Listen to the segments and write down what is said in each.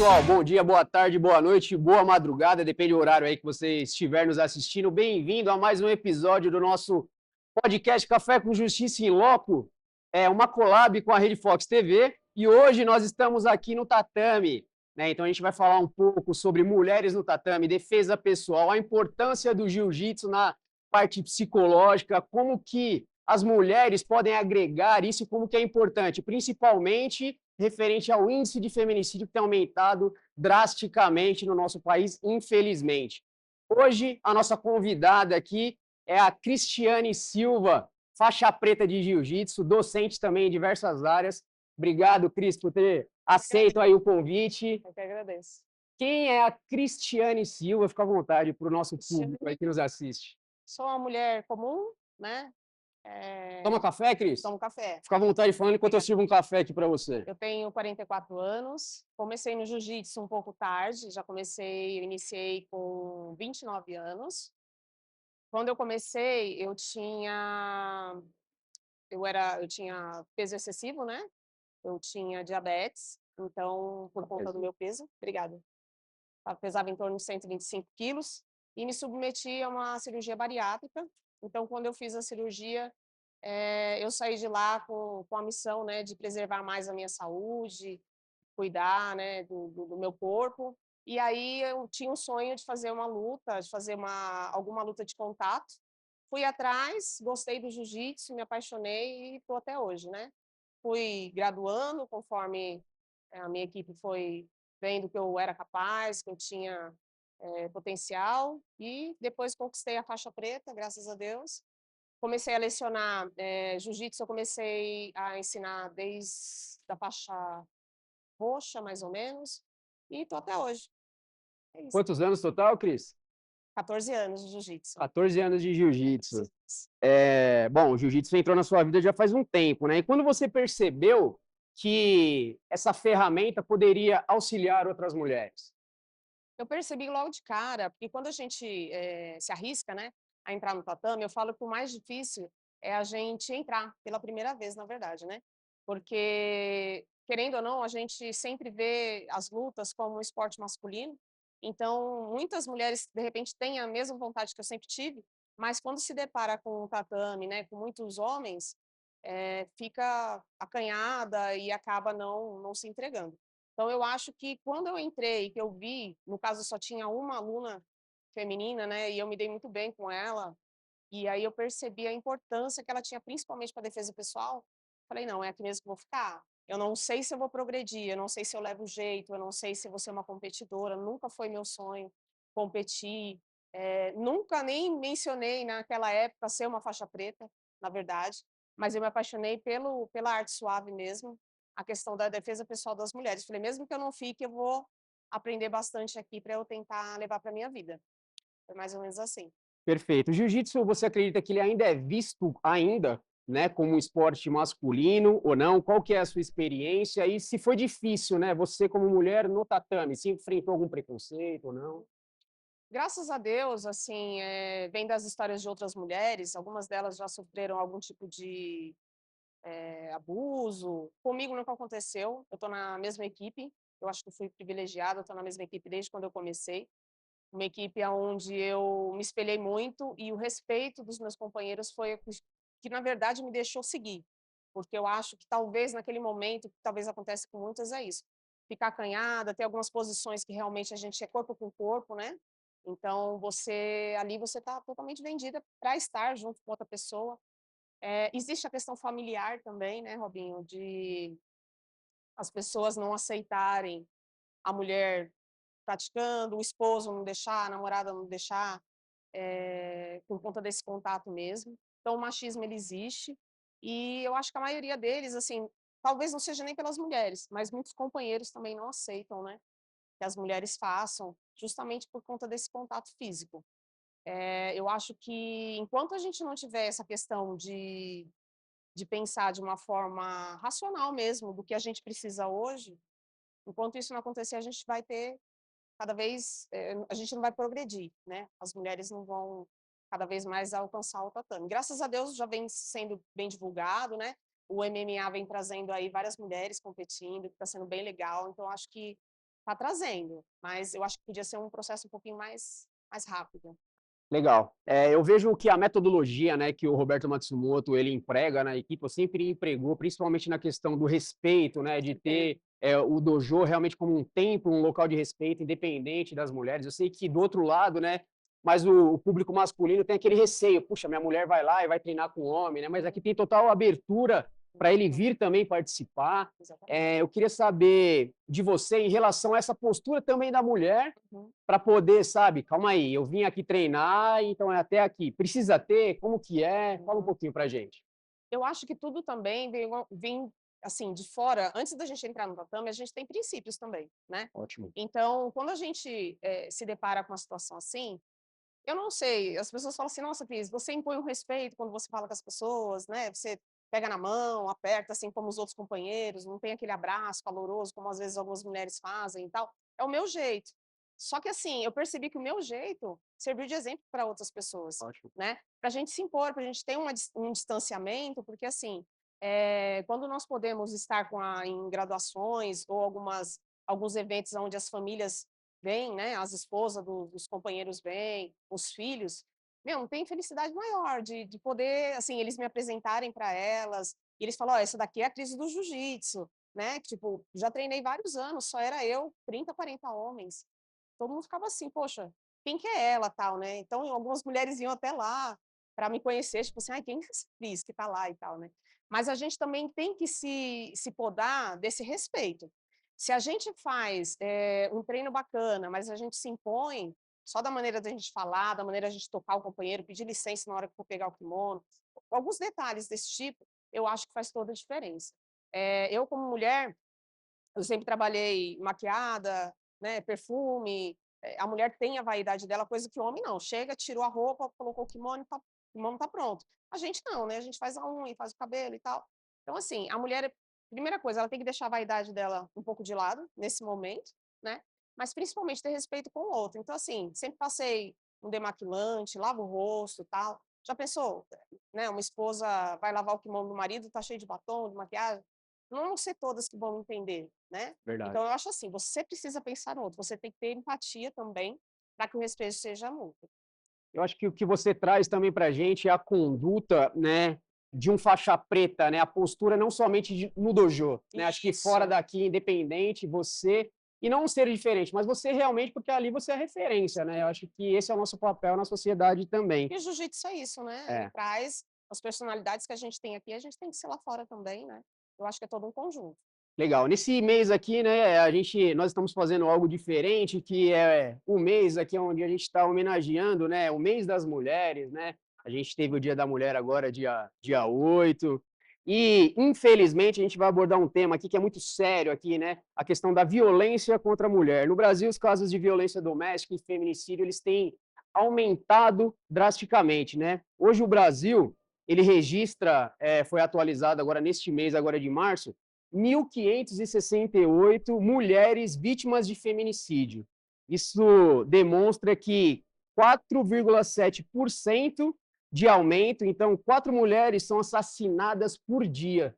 pessoal, bom dia, boa tarde, boa noite, boa madrugada, depende do horário aí que você estiver nos assistindo. Bem-vindo a mais um episódio do nosso podcast Café com Justiça em Loco, uma collab com a Rede Fox TV, e hoje nós estamos aqui no tatame, né? Então a gente vai falar um pouco sobre mulheres no tatame, defesa pessoal, a importância do jiu-jitsu na parte psicológica, como que as mulheres podem agregar isso, como que é importante, principalmente referente ao índice de feminicídio que tem aumentado drasticamente no nosso país, infelizmente. Hoje, a nossa convidada aqui é a Cristiane Silva, faixa preta de jiu-jitsu, docente também em diversas áreas. Obrigado, Cris, por ter aceito aí o convite. Eu que agradeço. Quem é a Cristiane Silva? Fica à vontade para o nosso público aí Cristiane, que nos assiste. sou uma mulher comum, né? Toma café, Cris? Tomo café. Fica à vontade falando enquanto eu Obrigada. sirvo um café aqui para você. Eu tenho 44 anos, comecei no jiu-jitsu um pouco tarde, iniciei com 29 anos. Quando eu comecei, eu tinha peso excessivo, né? Eu tinha diabetes, então, por conta do meu peso, obrigada. Eu pesava em torno de 125 quilos e me submeti a uma cirurgia bariátrica. Então, quando eu fiz a cirurgia, eu saí de lá com a missão, né, de preservar mais a minha saúde, cuidar, né, do meu corpo. E aí eu tinha um sonho de fazer uma luta, de fazer alguma luta de contato. Fui atrás, gostei do jiu-jitsu, me apaixonei e estou até hoje, né? Fui graduando conforme a minha equipe foi vendo que eu era capaz, que eu tinha potencial, e depois conquistei a faixa preta, graças a Deus. Comecei a lecionar jiu-jitsu, eu comecei a ensinar desde a faixa roxa, mais ou menos, e estou até hoje. É isso. Quantos anos total, Cris? 14 anos de jiu-jitsu. 14 anos de jiu-jitsu. 14 anos. Bom, o jiu-jitsu entrou na sua vida já faz um tempo, né? E quando você percebeu que essa ferramenta poderia auxiliar outras mulheres? Eu percebi logo de cara, porque quando a gente se arrisca, né, a entrar no tatame, eu falo que o mais difícil é a gente entrar pela primeira vez, na verdade, né? Porque, querendo ou não, a gente sempre vê as lutas como um esporte masculino. Então, muitas mulheres, de repente, têm a mesma vontade que eu sempre tive, mas quando se depara com o tatame, né, com muitos homens, fica acanhada e acaba não se entregando. Então, eu acho que quando eu entrei, que eu vi, no caso só tinha uma aluna feminina, né, e eu me dei muito bem com ela, e aí eu percebi a importância que ela tinha, principalmente para defesa pessoal. Falei, não, é aqui mesmo que eu vou ficar. Eu não sei se eu vou progredir, eu não sei se eu levo jeito, eu não sei se eu vou ser uma competidora, nunca foi meu sonho competir. Nunca nem mencionei naquela época ser uma faixa preta, na verdade, mas eu me apaixonei pela arte suave mesmo, a questão da defesa pessoal das mulheres. Falei, mesmo que eu não fique, eu vou aprender bastante aqui para eu tentar levar para minha vida. Foi mais ou menos assim. Perfeito. O jiu-jitsu, você acredita que ele ainda é visto ainda, né, como um esporte masculino ou não? Qual que é a sua experiência? E se foi difícil, né, você como mulher no tatame, se enfrentou algum preconceito ou não? Graças a Deus, assim, vem das histórias de outras mulheres, algumas delas já sofreram algum tipo de abuso. Comigo nunca aconteceu, eu estou na mesma equipe, eu acho que fui privilegiada, estou na mesma equipe desde quando eu comecei. Uma equipe onde eu me espelhei muito e o respeito dos meus companheiros foi o que, na verdade, me deixou seguir. Porque eu acho que talvez naquele momento, que talvez acontece com muitas, é isso. Ficar acanhada, ter algumas posições que realmente a gente é corpo com corpo, né? Então, você está totalmente vendida para estar junto com outra pessoa. Existe a questão familiar também, né, Robinho, de as pessoas não aceitarem a mulher praticando, o esposo não deixar, a namorada não deixar, por conta desse contato mesmo. Então o machismo ele existe, e eu acho que a maioria deles, assim, talvez não seja nem pelas mulheres, mas muitos companheiros também não aceitam, né, que as mulheres façam, justamente por conta desse contato físico. Eu acho que enquanto a gente não tiver essa questão de pensar de uma forma racional mesmo, do que a gente precisa hoje, enquanto isso não acontecer, a gente vai ter cada vez, a gente não vai progredir, né, as mulheres não vão cada vez mais alcançar o tatame. Graças a Deus já vem sendo bem divulgado, né, o MMA vem trazendo aí várias mulheres competindo, que está sendo bem legal, então acho que tá trazendo, mas eu acho que podia ser um processo um pouquinho mais rápido. Legal. Eu vejo que a metodologia, né, que o Roberto Matsumoto ele emprega na equipe, eu sempre empregou, principalmente na questão do respeito, né, de ter o dojo realmente como um templo, um local de respeito, independente das mulheres. Eu sei que do outro lado, né, mas o público masculino tem aquele receio, puxa, minha mulher vai lá e vai treinar com homem, né? Mas aqui tem total abertura para ele vir também participar. Exatamente. Eu queria saber de você em relação a essa postura também da mulher Uhum. para poder, sabe, calma aí, eu vim aqui treinar, então é até aqui. Precisa ter? Como que é? Fala um Uhum. pouquinho pra gente. Eu acho que tudo também vem, assim, de fora. Antes da gente entrar no tatame, a gente tem princípios também, né. Ótimo. Então, quando a gente, se depara com uma situação assim, eu não sei, as pessoas falam assim: "Nossa, Cris, você impõe um respeito quando você fala com as pessoas, né, você pega na mão, aperta, assim, como os outros companheiros, não tem aquele abraço caloroso como às vezes algumas mulheres fazem e tal". É o meu jeito. Só que assim, eu percebi que o meu jeito serviu de exemplo para outras pessoas, Ótimo. né, pra gente se impor, pra gente ter um distanciamento, porque assim, quando nós podemos estar em graduações ou alguns eventos onde as famílias vêm, né, as esposas dos companheiros vêm, os filhos, meu, não tem felicidade maior de poder, assim, eles me apresentarem para elas, e eles falam: "Ó, essa daqui é a crise do jiu-jitsu", né, que, tipo, já treinei vários anos, só era eu, 30, 40 homens. Todo mundo ficava assim: "Poxa, quem que é ela?", tal, né. Então algumas mulheres iam até lá para me conhecer, tipo assim: "Ai, quem que é essa Cris que tá lá?", e tal, né. Mas a gente também tem que se podar desse respeito. Se a gente faz, um treino bacana, mas a gente se impõe, só da maneira da gente falar, da maneira da gente tocar o companheiro, pedir licença na hora que for pegar o kimono, alguns detalhes desse tipo, eu acho que faz toda a diferença. Eu como mulher, eu sempre trabalhei maquiada, né, perfume, a mulher tem a vaidade dela, coisa que o homem não, chega, tirou a roupa, colocou o kimono tá pronto. A gente não, né, a gente faz a unha, faz o cabelo e tal. Então assim, a mulher, primeira coisa, ela tem que deixar a vaidade dela um pouco de lado, nesse momento, né, mas principalmente ter respeito com o outro. Então assim, sempre passei um demaquilante, lavo o rosto, e tal. Já pensou, né, uma esposa vai lavar o kimono do marido, tá cheio de batom, de maquiagem? Não vão ser todas que vão entender, né. Verdade. Então eu acho assim, você precisa pensar no outro, você tem que ter empatia também, para que o respeito seja mútuo. Eu acho que o que você traz também pra gente é a conduta, né, de um faixa preta, né, a postura não somente no dojo, né, acho que fora Isso. daqui, independente, você e não ser diferente, mas você realmente, porque ali você é referência, né, eu acho que esse é o nosso papel na sociedade também. E o jiu-jitsu é isso, né, ele É. traz as personalidades que a gente tem aqui, a gente tem que ser lá fora também, né. Eu acho que é todo um conjunto. Legal. Nesse mês aqui, né, nós estamos fazendo algo diferente, que é o mês aqui onde a gente está homenageando, né, o mês das mulheres, né? A gente teve o Dia da Mulher agora, dia 8. E, infelizmente, a gente vai abordar um tema aqui que é muito sério aqui, né? A questão da violência contra a mulher. No Brasil, os casos de violência doméstica e feminicídio, eles têm aumentado drasticamente, né? Hoje o Brasil, ele registra, foi atualizado agora neste mês, agora de março, 1.568 mulheres vítimas de feminicídio. Isso demonstra que 4,7% de aumento, então 4 mulheres são assassinadas por dia.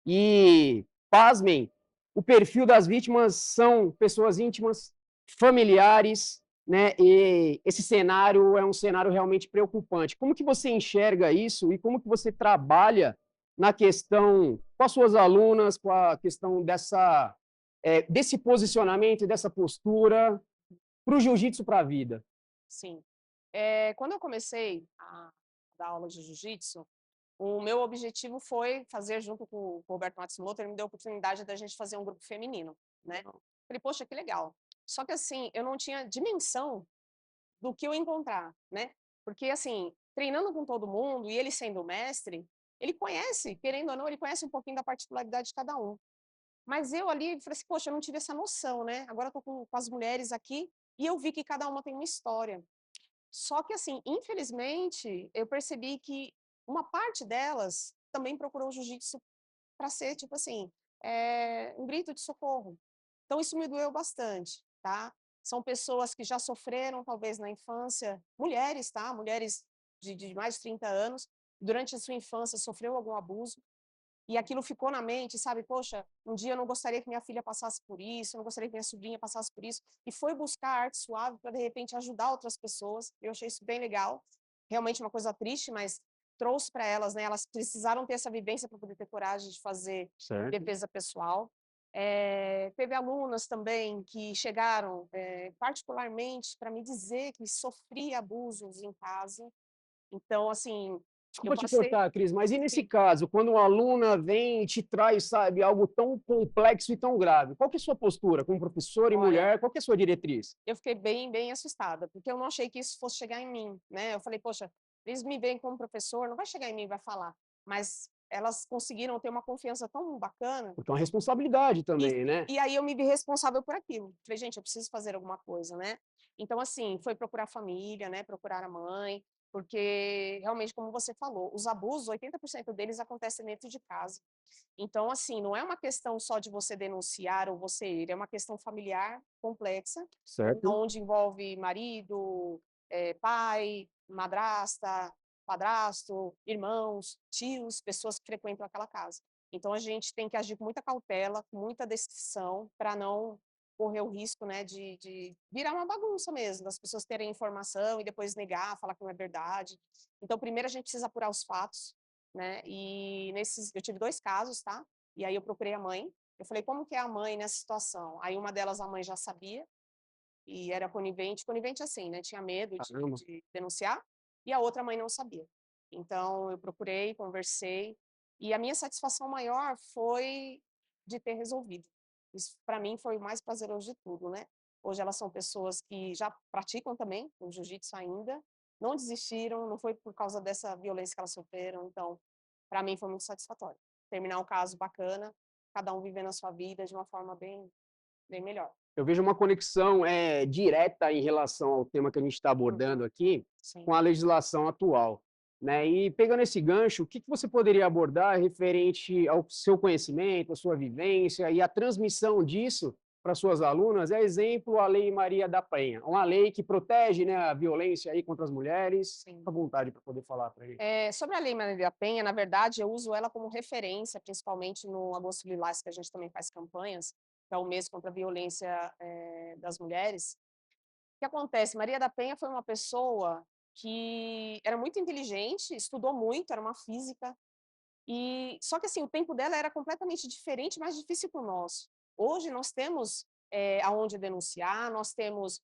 E, pasmem, o perfil das vítimas são pessoas íntimas, familiares, né? E esse cenário é um cenário realmente preocupante. Como que você enxerga isso e como que você trabalha na questão com as suas alunas, com a questão desse posicionamento e dessa postura para o jiu-jitsu para a vida? Sim. Quando eu comecei a dar aula de jiu-jitsu, o meu objetivo foi fazer junto com o Roberto Matsumoto, ele me deu a oportunidade da gente fazer um grupo feminino, né. Falei: "Poxa, que legal". Só que assim, eu não tinha dimensão do que eu encontrar, né. Porque assim, treinando com todo mundo e ele sendo o mestre, ele conhece, querendo ou não, ele conhece um pouquinho da particularidade de cada um. Mas eu ali falei assim: "Poxa, eu não tive essa noção, né, agora eu tô com as mulheres aqui, e eu vi que cada uma tem uma história". Só que assim, infelizmente, eu percebi que uma parte delas também procurou o jiu-jitsu para ser, tipo assim, um grito de socorro. Então isso me doeu bastante, tá. São pessoas que já sofreram talvez na infância, mulheres, tá, mulheres de mais de 30 anos, durante a sua infância sofreu algum abuso, e aquilo ficou na mente, sabe? Poxa, um dia eu não gostaria que minha filha passasse por isso, eu não gostaria que minha sobrinha passasse por isso, e foi buscar arte suave para, de repente, ajudar outras pessoas. Eu achei isso bem legal. Realmente uma coisa triste, mas trouxe para elas, né? Elas precisaram ter essa vivência para poder ter coragem de fazer Certo. defesa pessoal. Teve alunas também que chegaram, particularmente, para me dizer que sofria abusos em casa. Então, assim, eu Desculpa te passei. cortar, Cris, mas e nesse Sim, caso, quando uma aluna vem e te traz, sabe, algo tão complexo e tão grave, qual que é a sua postura como professora e olha, mulher? Qual que é a sua diretriz? eu fiquei bem, bem assustada, porque eu não achei que isso fosse chegar em mim, né? Eu falei, poxa, eles me veem como professor, não vai chegar em mim e vai falar. Mas elas conseguiram ter uma confiança tão bacana. Porque é uma responsabilidade E também, né? e aí eu me vi responsável por aquilo. Falei: "Gente, eu preciso fazer alguma coisa, né". Então, assim, foi procurar a família, né, procurar a mãe, porque realmente, como você falou, os abusos, 80% deles acontecem dentro de casa. Então, assim, não é uma questão só de você denunciar ou você ir, é uma questão familiar complexa, Certo? onde envolve marido, pai, madrasta, padrasto, irmãos, tios, pessoas que frequentam aquela casa. Então a gente tem que agir com muita cautela, com muita decisão, para não correr o risco, né, de virar uma bagunça mesmo, das pessoas terem informação e depois negar, falar que não é verdade. Então primeiro a gente precisa apurar os fatos, né, e nesses eu tive 2 casos, tá, e aí eu procurei a mãe, eu falei: "Como que é a mãe nessa situação?". Aí uma delas a mãe já sabia, e era conivente, conivente assim, né, tinha medo Caramba. de denunciar, e a outra mãe não sabia. Então eu procurei, conversei, e a minha satisfação maior foi de ter resolvido. Isso para mim foi o mais prazeroso de tudo, né. Hoje elas são pessoas que já praticam também o jiu-jitsu ainda, não desistiram, não foi por causa dessa violência que elas sofreram, então, para mim foi muito satisfatório. Terminar o caso bacana, cada um vivendo a sua vida de uma forma bem bem melhor. Eu vejo uma conexão direta em relação ao tema que a gente está Uhum, abordando aqui com sim. a legislação atual, né? E pegando esse gancho, o que que você poderia abordar referente ao seu conhecimento, à sua vivência e a transmissão disso para suas alunas? É exemplo a Lei Maria da Penha, uma lei que protege, né, a violência aí contra as mulheres. Fica Sim. à vontade para poder falar para a gente. Sobre a Lei Maria da Penha, na verdade, eu uso ela como referência, principalmente no Agosto Lilás, que a gente também faz campanhas, que é o mês contra a violência, das mulheres. O que acontece? Maria da Penha foi uma pessoa que era muito inteligente, estudou muito, era uma física, e só que assim, o tempo dela era completamente diferente, mais difícil que o nosso. Hoje nós temos, aonde denunciar, nós temos,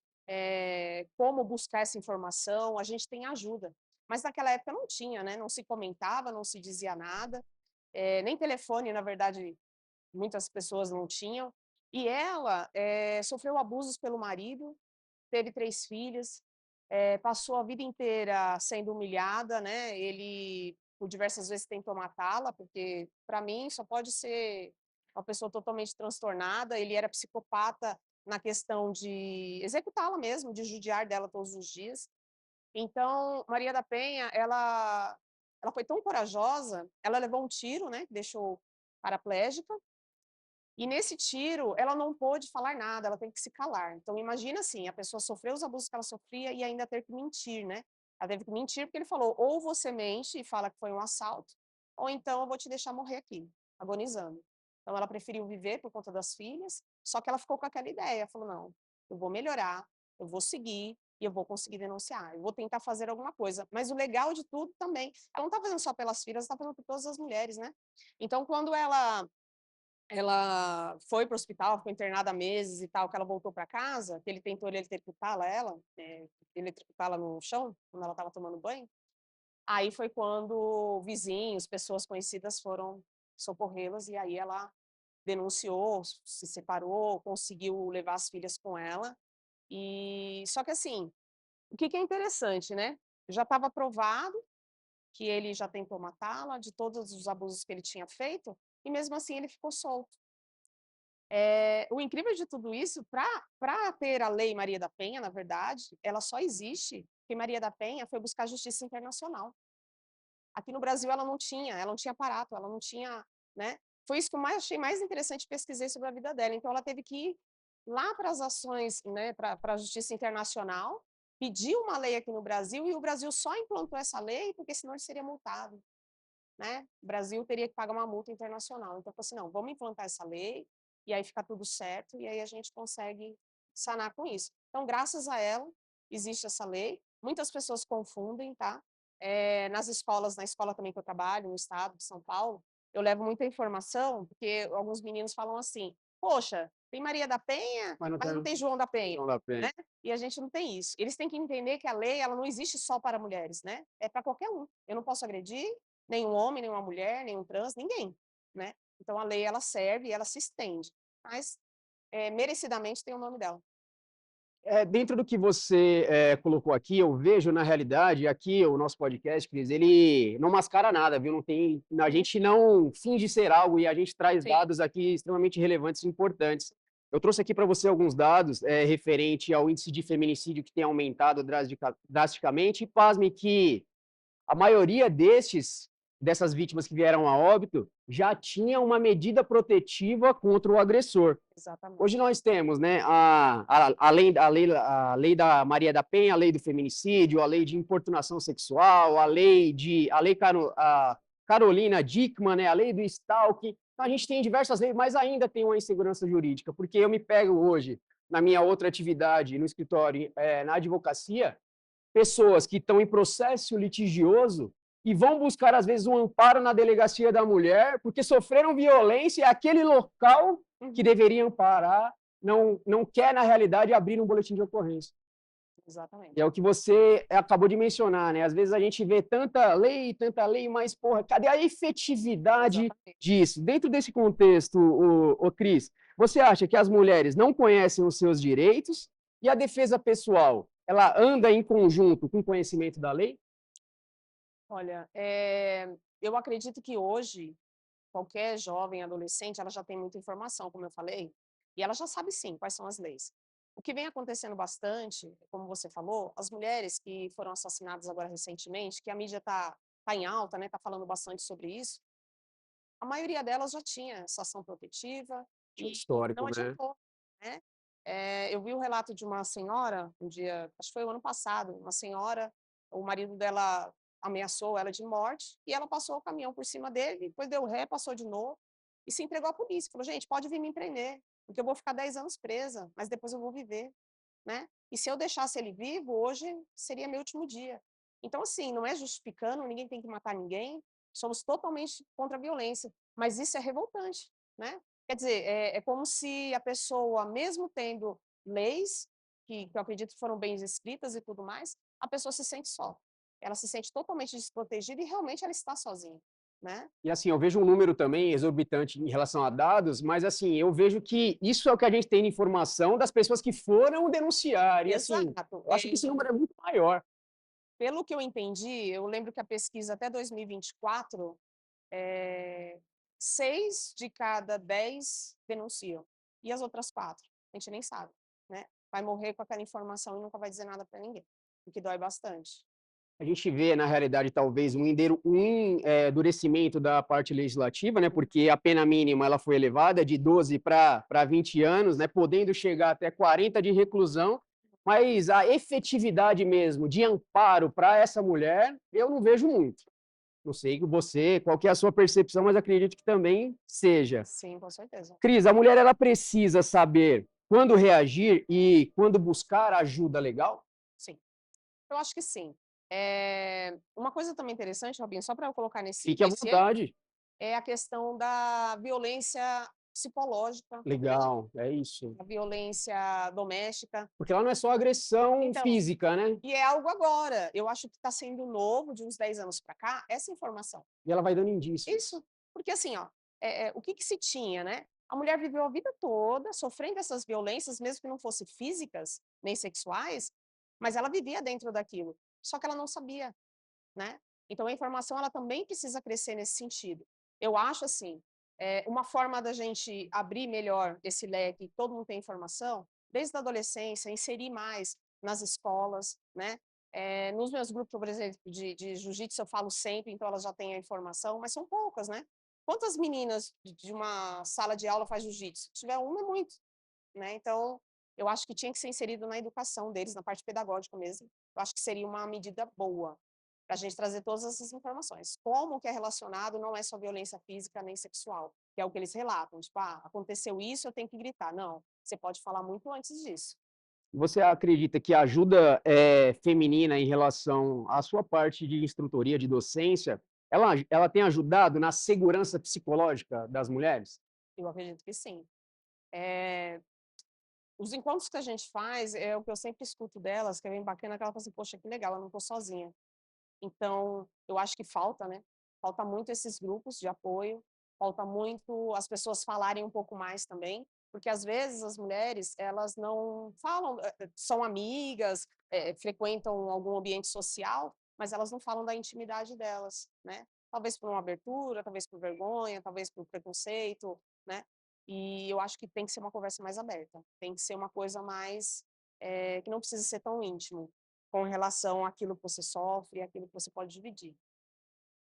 como buscar essa informação, a gente tem ajuda. Mas naquela época não tinha, né, não se comentava, não se dizia nada, nem telefone, na verdade, muitas pessoas não tinham. E ela, sofreu abusos pelo marido, teve 3 filhas, passou a vida inteira sendo humilhada, né, ele por diversas vezes tentou matá-la, porque para mim só pode ser uma pessoa totalmente transtornada, ele era psicopata na questão de executá-la mesmo, de judiar dela todos os dias. Então, Maria da Penha, ela foi tão corajosa, ela levou um tiro, né, que deixou paraplégica, e nesse tiro, ela não pôde falar nada, ela tem que se calar. Então imagina assim, a pessoa sofreu os abusos que ela sofria e ainda ter que mentir, né. Ela teve que mentir porque ele falou: "Ou você mente e fala que foi um assalto, ou então eu vou te deixar morrer aqui, agonizando". Então ela preferiu viver por conta das filhas, só que ela ficou com aquela ideia, falou: "Não, eu vou melhorar, eu vou seguir e eu vou conseguir denunciar, eu vou tentar fazer alguma coisa". Mas o legal de tudo também, ela não está fazendo só pelas filhas, ela está fazendo por todas as mulheres, né. Então quando ela foi para o hospital, ficou internada meses e tal, que ela voltou para casa, que ele tentou eletrocutá-la ela, eletrocutá-la no chão, quando ela estava tomando banho, aí foi quando vizinhos, pessoas conhecidas foram socorrê-las e aí ela denunciou, se separou, conseguiu levar as filhas com ela, e só que assim, o que que é interessante, né, já estava provado que ele já tentou matá-la, de todos os abusos que ele tinha feito, e mesmo assim ele ficou solto. O incrível de tudo isso, para ter a Lei Maria da Penha, na verdade, ela só existe porque Maria da Penha foi buscar justiça internacional. Aqui no Brasil ela não tinha aparato, ela não tinha, né. Foi isso que eu mais achei mais interessante, pesquisei sobre a vida dela, então ela teve que ir lá para as ações, né, para a justiça internacional, pedir uma lei aqui no Brasil e o Brasil só implantou essa lei porque senão ele seria multado. né, o Brasil teria que pagar uma multa internacional. Então, eu falei assim: "Não, vamos implantar essa lei, e aí fica tudo certo, e aí a gente consegue sanar com isso". Então, graças a ela, existe essa lei. Muitas pessoas confundem, tá? Nas escolas, na escola também que eu trabalho, no estado de São Paulo, eu levo muita informação, porque alguns meninos falam assim: "Poxa, tem Maria da Penha, Mas não mas não tem tem João da Penha", não dá pena. né? E a gente não tem isso. Eles têm que entender que a lei, ela não existe só para mulheres, né? É para qualquer um. Eu não posso agredir nenhum homem, nenhuma mulher, nenhum trans, ninguém, né? Então a lei, ela serve e ela se estende, mas merecidamente tem o nome dela. Dentro do que você colocou aqui, eu vejo, na realidade, aqui o nosso podcast, Cris, ele não mascara nada, viu? Não tem, a Uhum. gente não finge ser algo e a gente traz Sim, dados aqui extremamente relevantes e importantes. Eu trouxe aqui para você alguns dados referente ao índice de feminicídio que tem aumentado drasticamente, e pasme que a maioria dessas vítimas que vieram a óbito já tinha uma medida protetiva contra o agressor. exatamente. Hoje nós temos, né, a lei da Maria da Penha, a lei do feminicídio, a lei de importunação sexual, a Carolina Dickmann, né, a lei do stalking. Então, a gente tem diversas leis, mas ainda tem uma insegurança jurídica, porque eu me pego hoje, na minha outra atividade no escritório, na advocacia, pessoas que estão em processo litigioso e vão buscar, às vezes, um amparo na delegacia da mulher, porque sofreram violência e aquele local que Uhum. deveria amparar não quer, na realidade, abrir um boletim de ocorrência. E Exatamente, é o que você acabou de mencionar, né? Às vezes a gente vê tanta lei, mas, porra, cadê a efetividade exatamente. disso? Dentro desse contexto, Cris, você acha que as mulheres não conhecem os seus direitos e a defesa pessoal, ela anda em conjunto com o conhecimento da lei? Olha, eu acredito que hoje, qualquer jovem, adolescente, ela já tem muita informação, como eu falei, e ela já sabe sim quais são as leis. O que vem acontecendo bastante, como você falou, as mulheres que foram assassinadas agora recentemente, que a mídia tá em alta, né, tá falando bastante sobre isso, a maioria delas já tinha essa ação protetiva Tinha um e histórico, não né? adiantou, né? Eu vi o relato de uma senhora, um dia, acho que foi o ano passado, uma senhora, o marido dela ameaçou ela de morte e ela passou o caminhão por cima dele, depois deu ré, passou de novo e se entregou à polícia. Falou, gente, pode vir me prender, porque eu vou ficar 10 anos presa, mas depois eu vou viver, né? E se eu deixasse ele vivo, hoje seria meu último dia. Então, assim, não é justificando, ninguém tem que matar ninguém, somos totalmente contra a violência, mas isso é revoltante, né? Quer dizer, é como se a pessoa, mesmo tendo leis, que eu acredito que foram bem escritas e tudo mais, a pessoa se sente só. Ela se sente totalmente desprotegida e realmente ela está sozinha, né? E assim, eu vejo um número também exorbitante em relação a dados, mas assim, eu vejo que isso é o que a gente tem de informação das pessoas que foram denunciar. E assim, Exato. eu acho que esse número é muito maior. Pelo que eu entendi, eu lembro que a pesquisa até 2024, 6 de cada 10 denunciam. E as outras 4? A gente nem sabe, né? Vai morrer com aquela informação e nunca vai dizer nada para ninguém, o que dói bastante. A gente vê, na realidade, talvez endurecimento da parte legislativa, né, porque a pena mínima ela foi elevada de 12 para 20 anos, né, podendo chegar até 40 de reclusão, mas a efetividade mesmo de amparo para essa mulher, eu não vejo muito. Não sei qual que é a sua percepção, mas acredito que também seja. Sim, com certeza. Cris, a mulher ela precisa saber quando reagir e quando buscar ajuda legal? Sim, eu acho que sim. Uma coisa também interessante, Robinho, só para eu colocar Fique à nesse eixo, vontade. é a questão da violência psicológica, né, Legal, é isso. a violência doméstica. Porque lá não é só agressão Então, física, né? e é algo agora, eu acho que está sendo novo, de uns 10 anos para cá, essa informação. E ela vai dando indícios. Isso, porque assim, ó, o que que se tinha, né? A mulher viveu a vida toda sofrendo essas violências, mesmo que não fossem físicas, nem sexuais, mas ela vivia dentro daquilo, só que ela não sabia, né? Então a informação ela também precisa crescer nesse sentido. Eu acho assim, uma forma da gente abrir melhor esse leque, todo mundo tem informação, desde a adolescência, inserir mais nas escolas, né? Nos meus grupos, por exemplo, de jiu-jitsu, eu falo sempre, então elas já têm a informação, mas são poucas, né? Quantas meninas de uma sala de aula faz jiu-jitsu? Se tiver uma, é muito, né? Então, eu acho que tinha que ser inserido na educação deles, na parte pedagógica mesmo. Eu acho que seria uma medida boa. para a gente trazer todas essas informações. Como que é relacionado não é só violência física nem sexual, que é o que eles relatam, tipo, ah, aconteceu isso, eu tenho que gritar. Não, você pode falar muito antes disso. Você acredita que a ajuda, feminina em relação à sua parte de instrutoria, de docência, ela tem ajudado na segurança psicológica das mulheres? Eu acredito que sim. Eh, os encontros que a gente faz, é o que eu sempre escuto delas, que é bem bacana, que ela fala assim: "Poxa, que legal, eu não estou sozinha". Então, eu acho que falta, né, falta muito esses grupos de apoio, falta muito as pessoas falarem um pouco mais também, porque às vezes as mulheres, elas não falam, são amigas, frequentam algum ambiente social, mas elas não falam da intimidade delas, né. Talvez por uma abertura, talvez por vergonha, talvez por preconceito, né. E eu acho que tem que ser uma conversa mais aberta, tem que ser uma coisa mais, que não precisa ser tão íntimo com relação àquilo que você sofre e aquilo que você pode dividir.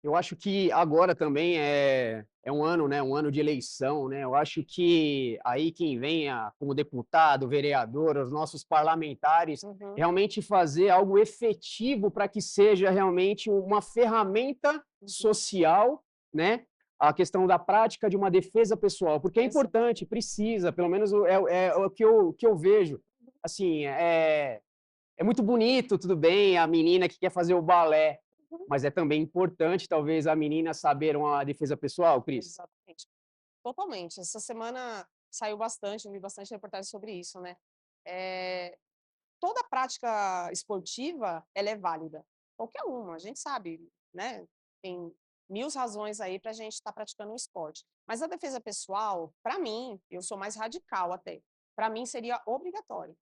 Eu acho que agora também é um ano, né, um ano de eleição, né, eu acho que aí quem venha como deputado, vereador, os nossos parlamentares, Uhum, realmente fazer algo efetivo para que seja realmente uma ferramenta uhum. social, né, a questão da prática de uma defesa pessoal, porque é importante, Exatamente. precisa, pelo menos é o que eu vejo. Assim, é muito bonito, tudo bem, a menina que quer fazer o balé, Uhum. mas é também importante, talvez, a menina saber uma defesa pessoal, Cris? Exatamente. Totalmente. Essa semana saiu bastante, eu vi bastante reportagem sobre isso, né. Eh, toda prática esportiva, ela é válida, qualquer uma, a gente sabe, né, tem 1000 razões aí para a gente estar praticando um esporte. Mas a defesa pessoal, para mim, eu sou mais radical até, para mim seria obrigatório.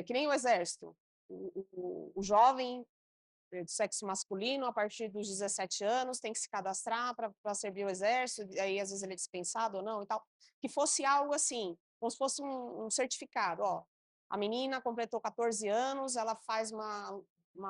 Que nem o exército, o jovem do sexo masculino, a partir dos 17 anos, tem que se cadastrar para servir o exército, e aí às vezes ele é dispensado ou não e tal. Que fosse algo assim, como se fosse um certificado, ó, a menina completou 14 anos, ela faz uma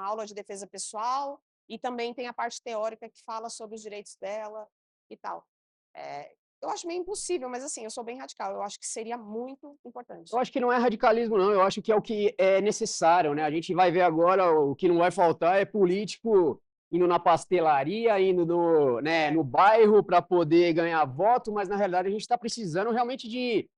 aula de defesa pessoal e também tem a parte teórica que fala sobre os direitos dela e tal. Eh, eu acho meio impossível, mas assim, eu sou bem radical, eu acho que seria muito Eu importante. acho que não é radicalismo, não, eu acho que é o que é necessário, né? A gente vai ver agora o que não vai faltar é político indo na pastelaria, indo no, né, É, no bairro para poder ganhar voto, mas na realidade a gente está precisando realmente de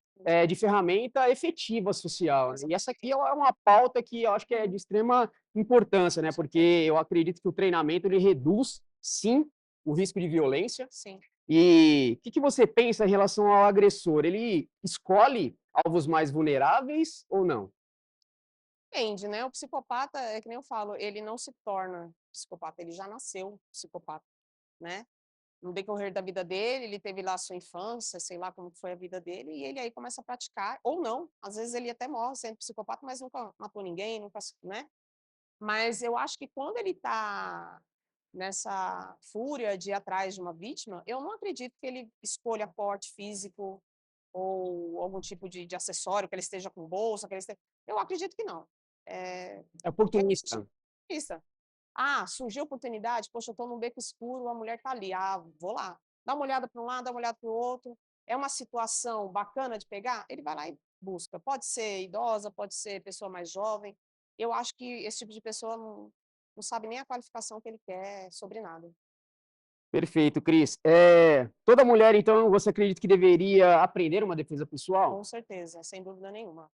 ferramenta efetiva social, né? E essa aqui é exatamente, uma pauta que eu acho que é de uhum, extrema importância, com né? Porque certeza. eu acredito que o treinamento ele reduz, sim, o risco de violência. Sim. E o que você pensa em relação ao agressor? Ele escolhe alvos mais vulneráveis ou não? Depende, né, o psicopata é que nem eu falo, ele não se torna psicopata, ele já nasceu psicopata, né. No decorrer da vida dele, ele teve lá a sua infância, sei lá como foi a vida dele, e ele aí começa a praticar, ou não, às vezes ele até morre sendo psicopata, mas nunca matou ninguém, nunca né. Mas eu acho que quando ele tá nessa fúria de ir atrás de uma vítima, eu não acredito que ele escolha porte físico ou algum tipo de acessório, que ele esteja com bolsa, que ele esteja eu acredito que não. É Realmente oportunista. isso. Ah, surgiu a oportunidade, poxa, eu estou num beco escuro, a mulher está ali, ah, vou lá. Dá uma olhada para um lado, dá uma olhada para o outro. É uma situação bacana de pegar? Ele vai lá e busca. Pode ser idosa, pode ser pessoa mais jovem. Eu acho que esse tipo de pessoa não sabe nem a qualificação que ele quer sobre nada. Perfeito, Cris. Toda mulher, então, você acredita que deveria aprender uma defesa pessoal? Com certeza, sem dúvida nenhuma.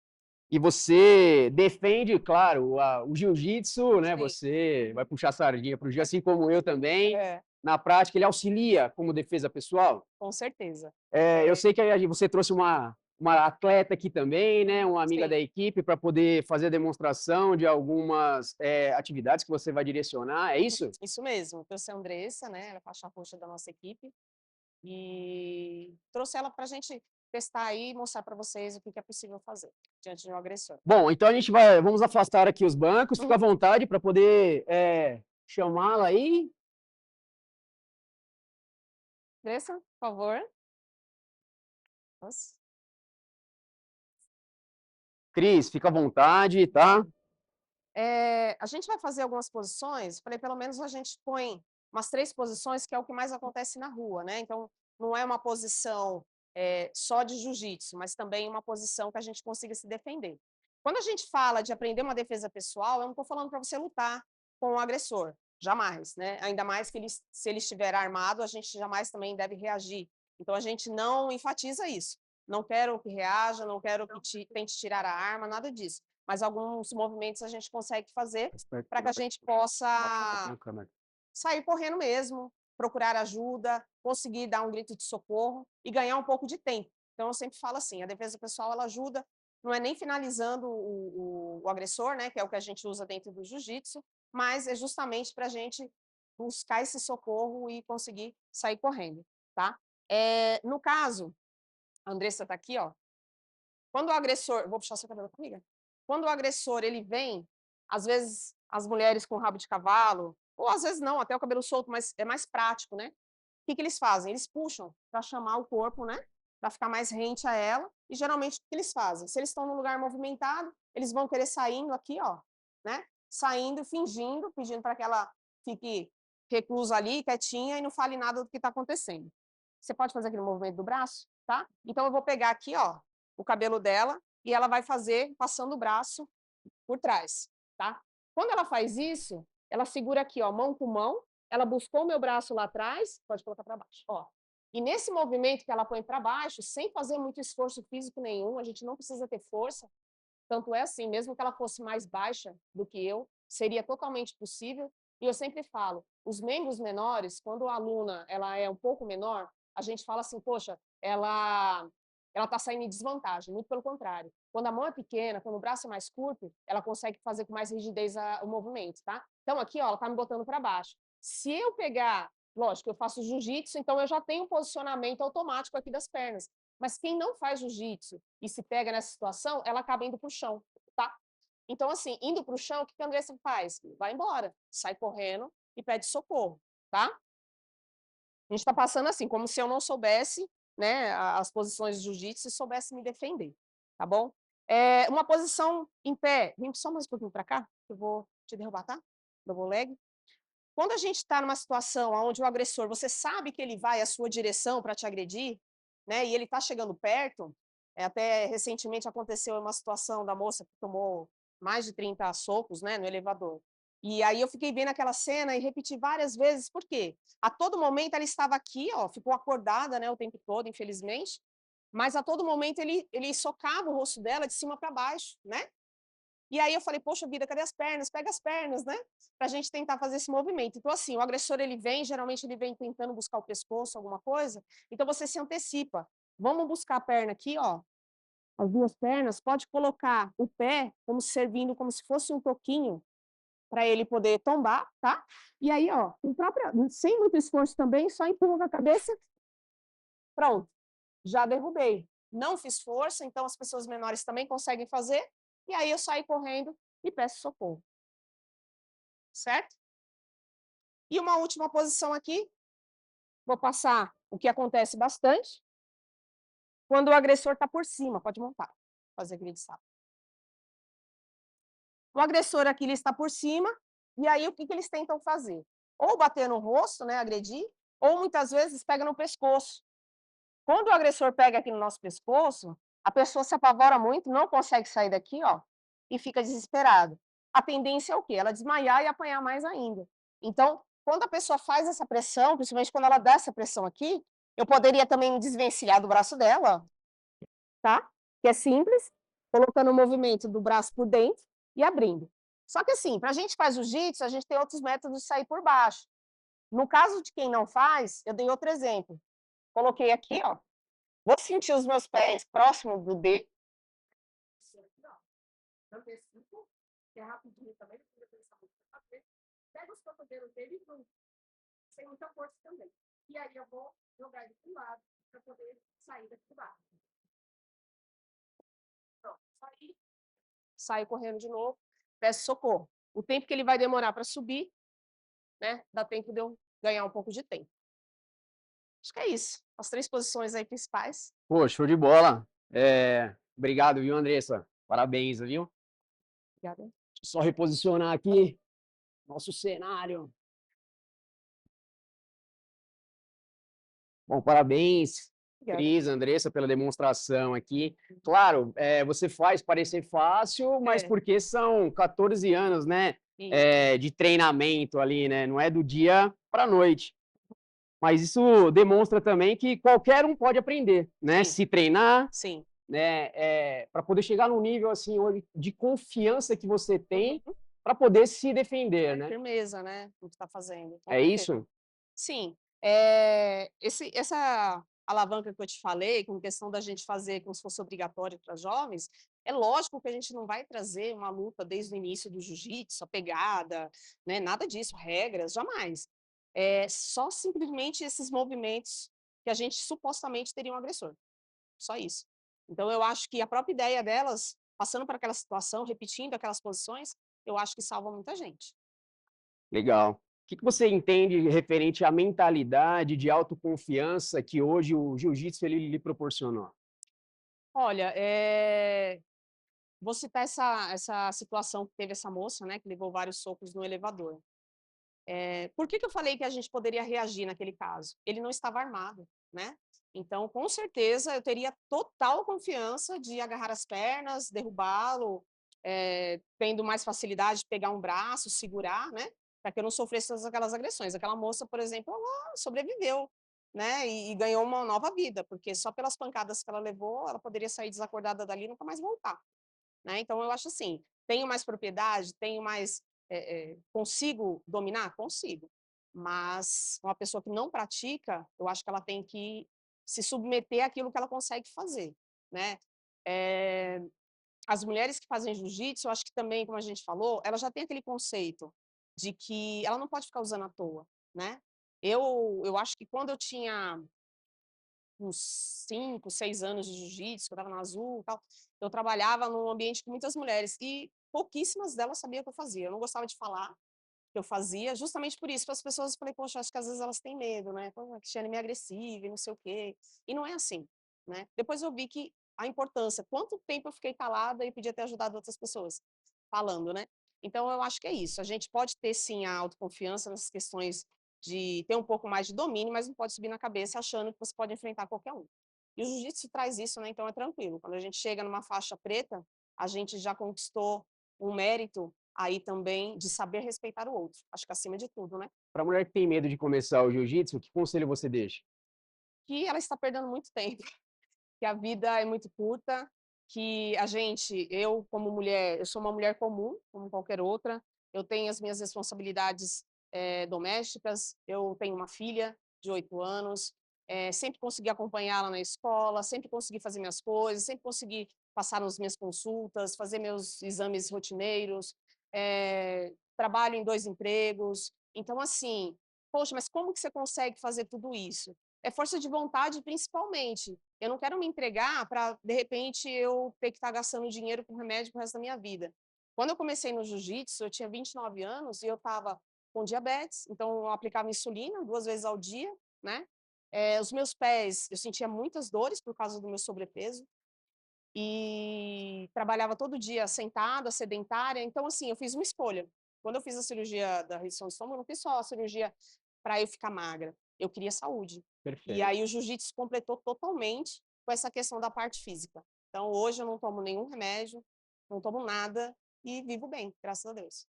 E você defende, claro, o jiu-jitsu, né? Sim. Você vai Uhum. puxar a sardinha para o jiu, assim como eu também. É, Na prática, ele auxilia como defesa pessoal? com certeza. Eu É, sei que você trouxe uma atleta aqui também, né, uma amiga da sim, equipe, para poder fazer a demonstração de algumas, atividades que você vai direcionar, é uhum, isso? isso mesmo. Trouxe a Andressa, né, ela é faixa roxa da nossa equipe. E trouxe ela para a gente testar aí e mostrar para vocês o que que é possível fazer diante de um agressor. Bom, então vamos afastar aqui os bancos, fica à Uhum. vontade para poder, chamá-la aí. Andressa, por favor. Nossa. Cris, fica à vontade, tá? Uhum. A gente vai fazer algumas posições, falei, pelo menos a gente põe umas 3 posições, que é o que mais acontece na rua, né, então não é uma posição, só de jiu-jitsu, mas também uma posição que a gente consiga se defender. Quando a gente fala de aprender uma defesa pessoal, eu não estou falando para você lutar com o agressor, Jamais, né? Ainda mais que se ele estiver armado, a gente jamais também deve reagir. Então, a gente não enfatiza isso. Não quero que reaja, não quero que tente tirar a arma, nada disso. Mas alguns movimentos a gente consegue fazer para que a gente possa sair correndo mesmo, procurar ajuda, conseguir dar um grito de socorro e ganhar um pouco de tempo. Então, eu sempre falo assim, a defesa pessoal, ela ajuda, não é nem finalizando o agressor, né, que é o que a gente usa dentro do jiu-jitsu, mas é justamente para a gente buscar esse socorro e conseguir sair correndo, tá? No caso, a Andressa está aqui, ó. Quando o agressor... Vou puxar seu cabelo comigo? Quando o agressor, ele vem, às vezes, as mulheres com rabo de cavalo, ou às vezes não, até o cabelo solto, mas é mais prático, né? O que eles fazem? Eles puxam para chamar o corpo, né? Para ficar mais rente a ela. E geralmente o que eles fazem? Se eles estão num lugar movimentado, eles vão querer saindo aqui, ó, né? Saindo, fingindo, pedindo para que ela fique reclusa ali, quietinha e não fale nada do que está acontecendo. Você pode fazer aquele movimento do braço, tá? Então eu vou pegar aqui, ó, o cabelo dela e ela vai fazer passando o braço por trás, tá? Quando ela faz isso, ela segura aqui, ó, mão com mão, ela buscou o meu braço lá atrás, pode colocar para baixo, ó. E nesse movimento que ela põe para baixo, sem fazer muito esforço físico nenhum, a gente não precisa ter força, tanto é assim, mesmo que ela fosse mais baixa do que eu, seria totalmente possível. E eu sempre falo, os membros menores, quando a aluna ela é um pouco menor, a gente fala assim, poxa, ela está saindo em desvantagem, muito pelo contrário. Quando a mão é pequena, quando o braço é mais curto, ela consegue fazer com mais rigidez o movimento, tá? Então aqui, ó, ela tá me botando para baixo. Se eu pegar, lógico, eu faço jiu-jitsu, então eu já tenho um posicionamento automático aqui das pernas. Mas quem não faz jiu-jitsu e se pega nessa situação, ela acaba indo para o chão, tá? Então, assim, indo para o chão, o que a Andressa faz? Vai embora, sai correndo e pede socorro, tá? A gente está passando assim, como se eu não soubesse, né, as posições de jiu-jitsu e soubesse me defender, tá bom? Uma posição em pé, vem só mais um pouquinho para cá, que eu vou te derrubar, tá? Double leg. Quando a gente está numa situação onde o agressor, você sabe que ele vai à sua direção para te agredir, né, e ele está chegando perto, até recentemente aconteceu uma situação da moça que tomou mais de 30 socos, né, no elevador. E aí eu fiquei vendo aquela cena e repeti várias vezes, por quê? A todo momento ela estava aqui, ó, ficou acordada, né, o tempo todo, infelizmente, mas a todo momento ele socava o rosto dela de cima para baixo, né? E aí eu falei, poxa vida, cadê as pernas? Pega as pernas, né? Pra gente tentar fazer esse movimento. Então, assim, o agressor, ele vem, geralmente ele vem tentando buscar o pescoço, alguma coisa, então você se antecipa. Vamos buscar a perna aqui, ó, as duas pernas, pode colocar o pé como servindo como se fosse um toquinho para ele poder tombar, tá? E aí, ó, sem muito esforço também, só empurra com a cabeça, pronto, já derrubei. Não fiz força, então as pessoas menores também conseguem fazer, e aí eu saio correndo e peço socorro. Certo? E uma última posição aqui, vou passar o que acontece bastante, quando o agressor está por cima, pode montar, fazer grid sapo. O agressor aqui ele está por cima, e aí o que eles tentam fazer? Ou bater no rosto, né, agredir, ou muitas vezes pega no pescoço. Quando o agressor pega aqui no nosso pescoço, a pessoa se apavora muito, não consegue sair daqui, ó, e fica desesperada. A tendência é o quê? Ela desmaiar e apanhar mais ainda. Então, quando a pessoa faz essa pressão, principalmente quando ela dá essa pressão aqui, eu poderia também me desvencilhar do braço dela, tá? Que é simples, colocando o movimento do braço por dentro e abrindo. Só que assim, para a gente fazer jiu-jitsu, a gente tem outros métodos de sair por baixo. No caso de quem não faz, eu dei outro exemplo. Coloquei aqui, ó. Vou sentir os meus pés próximo do dedo. Antecipo, que é rapidinho também, não precisa pensar muito para fazer. Pega os cotovelos dele e sem muita força também. E aí eu vou jogar ele para o lado para poder sair daqui do lado. Pronto, saio correndo de novo, peço socorro. O tempo que ele vai demorar para subir, né, dá tempo de eu ganhar um pouco de tempo. Acho que é isso. As 3 posições aí principais. Pô, show de bola. Obrigado, viu, Andressa? Parabéns, viu? Obrigada. Só reposicionar aqui nosso cenário. Bom, parabéns, Cris, Andressa, pela demonstração aqui. Claro, você faz parecer fácil, mas porque são 14 anos, né? Isso. de treinamento ali, né? Não é do dia para a noite. Mas isso demonstra também que qualquer um pode aprender, né? Sim, Se treinar, sim. né? Para poder chegar num nível assim de confiança que você tem Uhum. para poder se defender, né? Firmeza, né, no que está fazendo, com É certeza. isso? Sim, essa alavanca que eu te falei, com questão da gente fazer como se fosse obrigatório para jovens, é lógico que a gente não vai trazer uma luta desde o início do jiu-jitsu, a pegada, né, nada disso, regras, jamais. É só simplesmente esses movimentos que a gente supostamente teria um agressor, só isso. Então eu acho que a própria ideia delas, passando por aquela situação, repetindo aquelas posições, eu acho que salva muita gente. Legal. O que você entende referente à mentalidade de autoconfiança que hoje o jiu-jitsu ele lhe proporcionou? Olha, vou citar essa situação que teve essa moça, né, que levou vários socos no elevador. Por que que eu falei que a gente poderia reagir naquele caso? Ele não estava armado, né. Então, com certeza, eu teria total confiança de agarrar as pernas, derrubá-lo, tendo mais facilidade de pegar um braço, segurar, né, para que eu não sofresse todas aquelas agressões. Aquela moça, por exemplo, ela sobreviveu, né, e ganhou uma nova vida, porque só pelas pancadas que ela levou, ela poderia sair desacordada dali e nunca mais voltar. Né, então eu acho assim, tenho mais propriedade, tenho mais, consigo dominar? Consigo, mas uma pessoa que não pratica, eu acho que ela tem que se submeter àquilo que ela consegue fazer, né. Eh, as mulheres que fazem jiu-jitsu, eu acho que também, como a gente falou, ela já tem aquele conceito de que ela não pode ficar usando à toa, né. Eu acho que quando eu tinha uns 5, 6 anos de jiu-jitsu, que eu estava na Azul, e tal, eu trabalhava num ambiente com muitas mulheres e pouquíssimas delas sabiam o que eu fazia. Eu não gostava de falar que eu fazia, justamente por isso, para as pessoas eu falei: "Poxa, acho que às vezes elas têm medo, né, pô, a Cristiane é meio agressiva e não sei o quê", e não é assim, né. Depois eu vi que a importância, quanto tempo eu fiquei calada e podia ter ajudado outras pessoas, falando, né. Então eu acho que é isso, a gente pode ter sim a autoconfiança nessas questões de ter um pouco mais de domínio, mas não pode subir na cabeça achando que você pode enfrentar qualquer um. E o jiu-jitsu traz isso, né, então é tranquilo. Quando a gente chega numa faixa preta, a gente já conquistou um mérito aí também de saber respeitar o outro. Acho que acima de tudo, né. Para a mulher que tem medo de começar o jiu-jitsu, que conselho você deixa? Que ela está perdendo muito tempo, que a vida é muito curta, que a gente eu como mulher, eu sou uma mulher comum, como qualquer outra, eu tenho as minhas responsabilidades, domésticas, eu tenho uma filha de 8 anos, sempre consegui acompanhá-la na escola, sempre consegui fazer minhas coisas, sempre consegui passar nas minhas consultas, fazer meus exames rotineiros, trabalho em 2 empregos, então assim, poxa, mas como que você consegue fazer tudo isso? É força de vontade principalmente. Eu não quero me entregar para, de repente, eu ter que estar gastando dinheiro com remédio para o resto da minha vida. Quando eu comecei no jiu-jitsu, eu tinha 29 anos e eu estava com diabetes, então eu aplicava insulina 2 vezes ao dia, né. Os meus pés, eu sentia muitas dores por causa do meu sobrepeso, e trabalhava todo dia sentada, sedentária, então assim, eu fiz uma escolha. Quando eu fiz a cirurgia da redução de estômago, eu não fiz só a cirurgia para eu ficar magra, eu queria saúde. E Perfeito. aí o jiu-jitsu completou totalmente com essa questão da parte física. Então hoje eu não tomo nenhum remédio, não tomo nada e vivo bem, graças a Deus.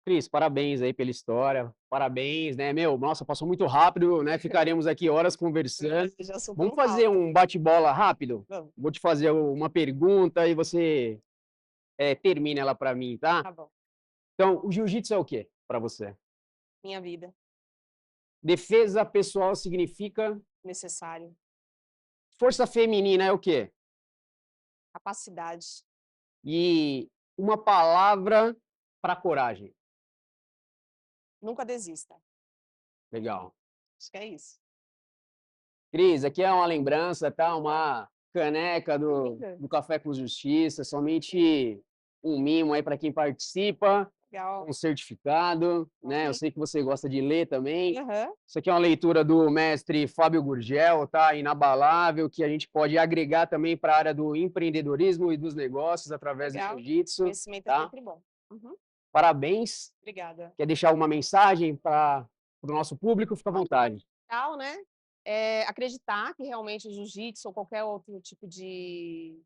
Cris, parabéns aí pela história, parabéns, né, meu, nossa, passou muito rápido, né, ficaremos aqui horas conversando. Esse assunto Vamos não fazer falta. um bate-bola rápido? Vamos, Vou te fazer uma pergunta e você, termina ela para mim, tá? tá bom. Então, o jiu-jitsu é o quê para você? Minha vida, Defesa pessoal significa necessário, força feminina é o quê? capacidade, E uma palavra para coragem. nunca desista. Legal. Acho que é isso. Cris, aqui é uma lembrança, tá? Uma caneca do Café com Justiça, somente um mimo aí para quem participa, Legal. um certificado, né? Eu Ok. sei que você gosta de ler também. Aham. Isso aqui é uma leitura do mestre Fábio Gurgel, tá? Inabalável, que a gente pode agregar também para a área do empreendedorismo e dos negócios através do Legal. jiu-jitsu, Conhecimento é tá? sempre bom. Uhum. Parabéns. Obrigada. Quer deixar alguma mensagem para o nosso público? Fica à vontade. Legal, né, acreditar que realmente o jiu-jitsu ou qualquer outro tipo de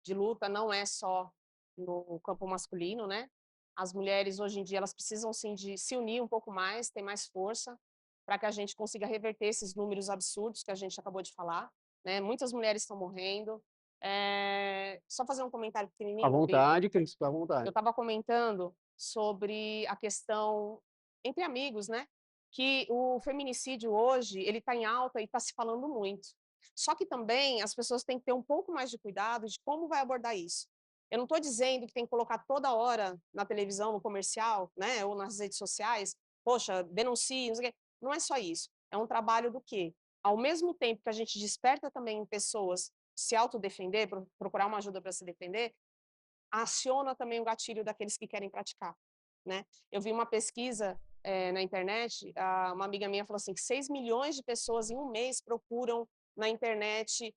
luta não é só no campo masculino, né. As mulheres, hoje em dia, elas precisam, sim, de se unir um pouco mais, ter mais força, para que a gente consiga reverter esses números absurdos que a gente acabou de falar, né? Muitas mulheres estão morrendo. Só fazer um comentário À pequenininho, Vitor. vontade, Cris, fica à Eu vontade. estava comentando sobre a questão entre amigos, né? Que o feminicídio hoje, ele está em alta e está se falando muito. Só que também as pessoas têm que ter um pouco mais de cuidado de como vai abordar isso. Eu não estou dizendo que tem que colocar toda hora na televisão, no comercial, né? Ou nas redes sociais, poxa, denuncie, não sei o quê. Não é só isso. É um trabalho do quê? Ao mesmo tempo que a gente desperta também em pessoas se autodefender, procurar uma ajuda para se defender, aciona também o gatilho daqueles que querem praticar, né. Eu vi uma pesquisa, na internet, uma amiga minha falou assim que 6 milhões de pessoas em um mês procuram na internet,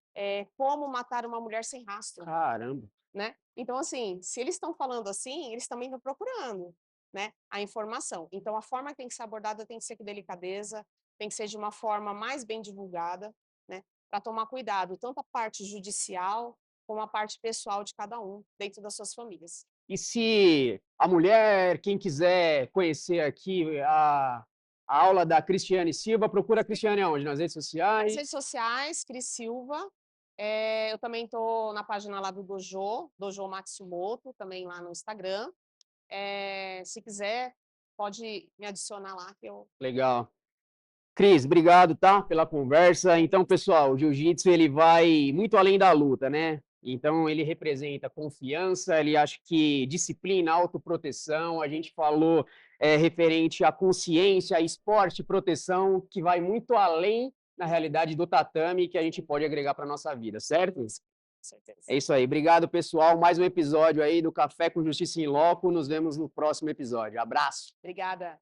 como matar uma mulher sem rastro, Caramba. né. Então, assim, se eles estão falando assim, eles também estão procurando, né, a informação. Então a forma que tem que ser abordada tem que ser com delicadeza, tem que ser de uma forma mais bem divulgada, né, para tomar cuidado, tanto a parte judicial, como a parte pessoal de cada um, dentro das suas famílias. E se a mulher, quem quiser conhecer aqui a aula da Cristiane Silva, procura a Cristiane aonde? Nas redes Nas sociais? redes sociais, Cris Silva, eu também estou na página lá do Dojo Matsumoto, também lá no Instagram. Se quiser, pode me adicionar lá que eu Legal. Cris, obrigado, tá, pela conversa. Então, agradeço. pessoal, o jiu-jitsu ele vai muito além da luta, né? Então, ele representa confiança, ele acha que disciplina, autoproteção. A gente falou referente à consciência, a esporte, proteção, que vai muito além, na realidade, do tatame, que a gente pode agregar para nossa vida, certo? Isso, com certeza. É isso aí. Obrigado, pessoal. Mais um episódio aí do Café com Justiça em Loco. Nos vemos no próximo episódio. Abraço. Obrigada.